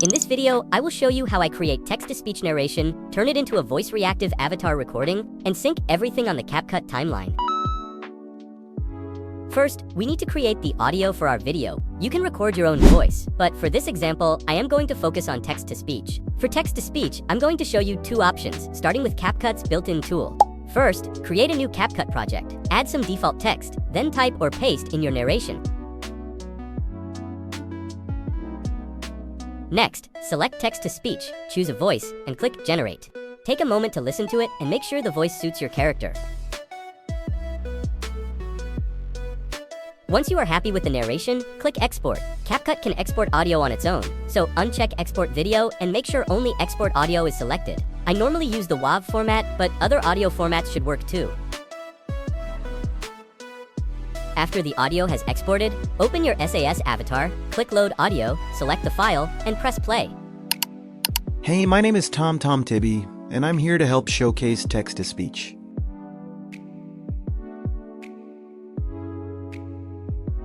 In this video, I will show you how I create text-to-speech narration, turn it into a voice reactive avatar recording, and sync everything on the CapCut timeline. First, we need to create the audio for our video. You can record your own voice, but for this example, I am going to focus on text-to-speech. For text-to-speech, I'm going to show you two options, starting with CapCut's built-in tool. First, create a new CapCut project. Add some default text, then type or paste in your narration. Next, select text-to-speech, choose a voice, and click Generate. Take a moment to listen to it and make sure the voice suits your character. Once you are happy with the narration, click Export. CapCut can export audio on its own, so uncheck Export Video and make sure only Export Audio is selected. I normally use the WAV format, but other audio formats should work too. After the audio has exported, open your SAS avatar, click Load Audio, select the file, and press play. Hey, my name is TTS, and I'm here to help showcase text-to-speech.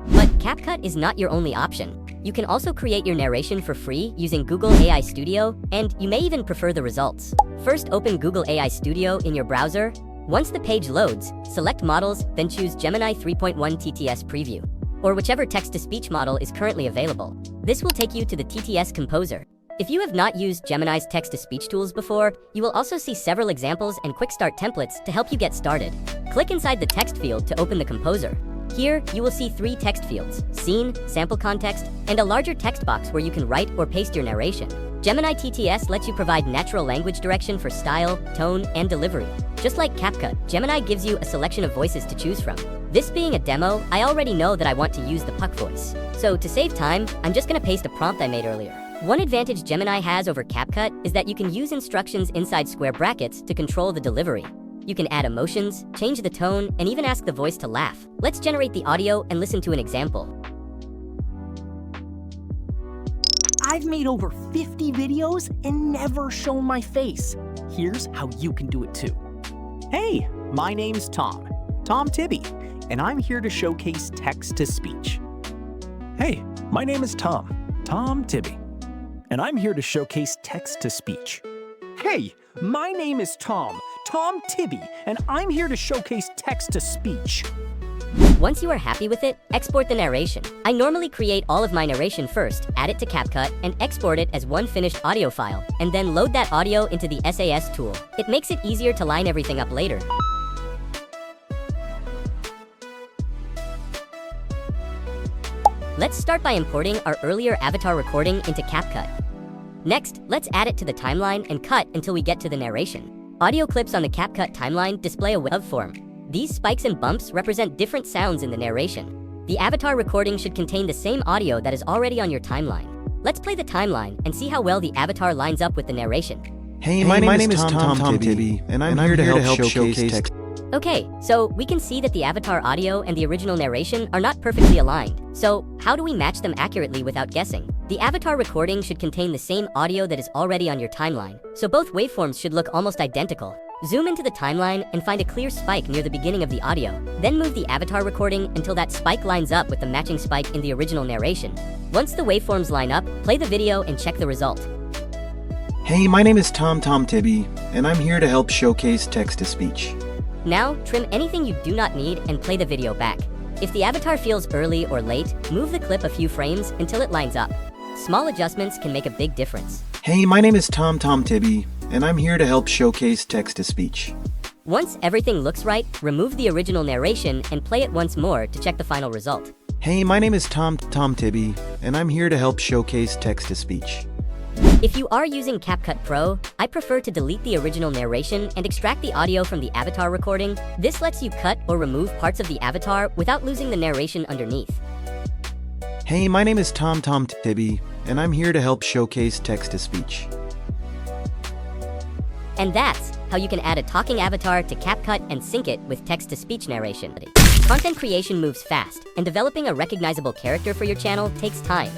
But CapCut is not your only option. You can also create your narration for free using Google AI Studio, and you may even prefer the results. First, open Google AI Studio in your browser. Once the page loads, select Models, then choose Gemini 3.1 TTS Preview, or whichever text-to-speech model is currently available. This will take you to the TTS Composer. If you have not used Gemini's text-to-speech tools before, you will also see several examples and quick start templates to help you get started. Click inside the text field to open the Composer. Here, you will see three text fields: Scene, Sample Context, and a larger text box where you can write or paste your narration. Gemini TTS lets you provide natural language direction for style, tone, and delivery. Just like CapCut, Gemini gives you a selection of voices to choose from. This being a demo, I already know that I want to use the Puck voice. So to save time, I'm just gonna paste a prompt I made earlier. One advantage Gemini has over CapCut is that you can use instructions inside square brackets to control the delivery. You can add emotions, change the tone, and even ask the voice to laugh. Let's generate the audio and listen to an example. I've made over 50 videos and never shown my face. Here's how you can do it too. Hey, my name's TTS, and I'm here to showcase text-to-speech. Hey, my name is TTS, and I'm here to showcase text-to-speech. Hey, my name is TTS, and I'm here to showcase text-to-speech. Once you are happy with it, export the narration. I normally create all of my narration first, add it to CapCut, and export it as one finished audio file, and then load that audio into the SAS tool. It makes it easier to line everything up later. Let's start by importing our earlier avatar recording into CapCut. Next, let's add it to the timeline and cut until we get to the narration. Audio clips on the CapCut timeline display a waveform. These spikes and bumps represent different sounds in the narration. The avatar recording should contain the same audio that is already on your timeline. Let's play the timeline and see how well the avatar lines up with the narration. Hey, my name is TTS, and I'm here to help showcase text. Okay, so we can see that the avatar audio and the original narration are not perfectly aligned. So how do we match them accurately without guessing? The avatar recording should contain the same audio that is already on your timeline, so both waveforms should look almost identical. Zoom into the timeline and find a clear spike near the beginning of the audio. Then move the avatar recording until that spike lines up with the matching spike in the original narration. Once the waveforms line up, play the video and check the result. Hey, my name is TTS, and I'm here to help showcase text-to-speech. Now, trim anything you do not need and play the video back. If the avatar feels early or late, move the clip a few frames until it lines up. Small adjustments can make a big difference. Hey, my name is TTS, and I'm here to help showcase text-to-speech. Once everything looks right, remove the original narration and play it once more to check the final result. Hey, my name is TTS, and I'm here to help showcase text-to-speech. If you are using CapCut Pro, I prefer to delete the original narration and extract the audio from the avatar recording. This lets you cut or remove parts of the avatar without losing the narration underneath. Hey, my name is TTS, and I'm here to help showcase text-to-speech. And that's how you can add a talking avatar to CapCut and sync it with text-to-speech narration. Content creation moves fast, and developing a recognizable character for your channel takes time.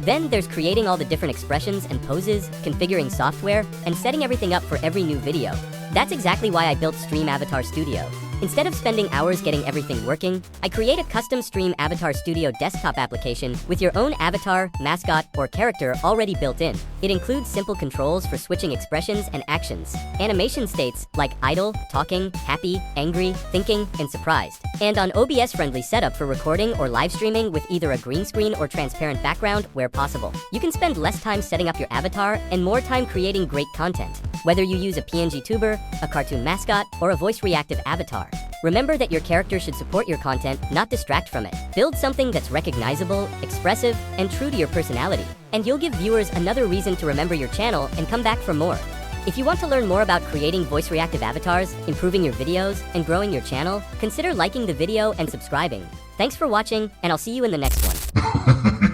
Then there's creating all the different expressions and poses, configuring software, and setting everything up for every new video. That's exactly why I built Stream Avatar Studio. Instead of spending hours getting everything working, I create a custom Stream Avatar Studio desktop application with your own avatar, mascot, or character already built in. It includes simple controls for switching expressions and actions, animation states like idle, talking, happy, angry, thinking, and surprised, and an OBS-friendly setup for recording or live streaming with either a green screen or transparent background where possible. You can spend less time setting up your avatar and more time creating great content, whether you use a PNGtuber, a cartoon mascot, or a voice reactive avatar. Remember that your character should support your content, not distract from it. Build something that's recognizable, expressive, and true to your personality, and you'll give viewers another reason to remember your channel and come back for more. If you want to learn more about creating voice reactive avatars, improving your videos, and growing your channel, consider liking the video and subscribing. Thanks for watching, and I'll see you in the next one.